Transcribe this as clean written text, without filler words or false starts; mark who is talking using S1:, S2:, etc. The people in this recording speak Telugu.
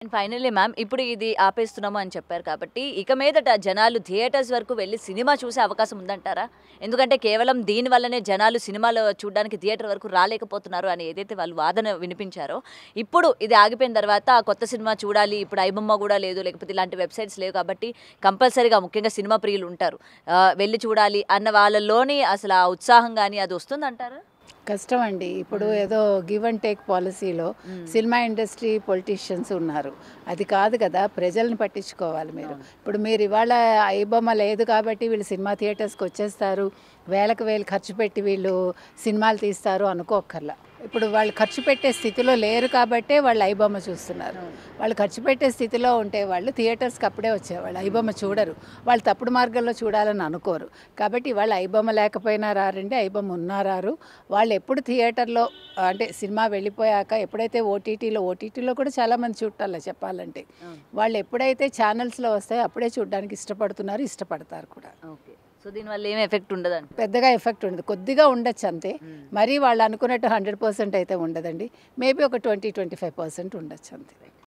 S1: అండ్ ఫైనల్లీ మ్యామ్ ఇప్పుడు ఇది ఆపేస్తున్నాము అని చెప్పారు కాబట్టి ఇక మీదట జనాలు థియేటర్స్ వరకు వెళ్ళి సినిమా చూసే అవకాశం ఉందంటారా? ఎందుకంటే కేవలం దీని వల్లనే జనాలు సినిమాలు చూడడానికి థియేటర్ వరకు రాలేకపోతున్నారు అని ఏదైతే వాళ్ళు వాదన వినిపించారో, ఇప్పుడు ఇది ఆగిపోయిన తర్వాత ఆ కొత్త సినిమా చూడాలి, ఇప్పుడు ఐబొమ్మ కూడా లేదు, లేకపోతే ఇలాంటి వెబ్సైట్స్ లేవు కాబట్టి కంపల్సరీగా ముఖ్యంగా సినిమా ప్రియులు ఉంటారు. వెళ్ళి చూడాలి అన్న వాళ్ళలోని అసలు ఆ ఉత్సాహం గాని అది వస్తుందంటారా?
S2: కష్టం అండి. ఇప్పుడు ఏదో గివ్ అండ్ టేక్ పాలసీలో సినిమా ఇండస్ట్రీ పొలిటీషియన్స్ ఉన్నారు. అది కాదు కదా, ప్రజల్ని పట్టించుకోవాలి మీరు. ఇప్పుడు మీరు ఇవాళ ఐబొమ్మ లేదు కాబట్టి వీళ్ళు సినిమా థియేటర్స్కి వచ్చేస్తారు, వేలకు వేలు ఖర్చు పెట్టి వీళ్ళు సినిమాలు తీస్తారు అనుకోక్కర్లా. ఇప్పుడు వాళ్ళు ఖర్చు పెట్టే స్థితిలో లేరు కాబట్టే వాళ్ళు ఐబొమ్మ చూస్తున్నారు. వాళ్ళు ఖర్చు పెట్టే స్థితిలో ఉంటే వాళ్ళు థియేటర్స్కి అప్పుడే వచ్చేవాళ్ళు, ఐబొమ్మ చూడరు. వాళ్ళు తప్పుడు మార్గంలో చూడాలని అనుకోరు. కాబట్టి వాళ్ళు ఐబొమ్మ లేకపోయినా రారండి, ఐబొమ్మ ఉన్నా రారు. వాళ్ళు ఎప్పుడు థియేటర్లో అంటే సినిమా వెళ్ళిపోయాక ఎప్పుడైతే ఓటీటీలో కూడా చాలామంది చూడాలి చెప్పాలంటే, వాళ్ళు ఎప్పుడైతే ఛానల్స్లో వస్తాయో అప్పుడే చూడడానికి ఇష్టపడతారు కూడా.
S1: ఓకే. సో దీనివల్ల ఏమి ఎఫెక్ట్ ఉండదండి?
S2: పెద్దగా ఎఫెక్ట్ ఉండదు, కొద్దిగా ఉండొచ్చు అంతే. మరీ వాళ్ళు అనుకున్నట్టు 100% అయితే ఉండదండి. మేబీ ఒక 20-25% ఉండొచ్చు అంతే.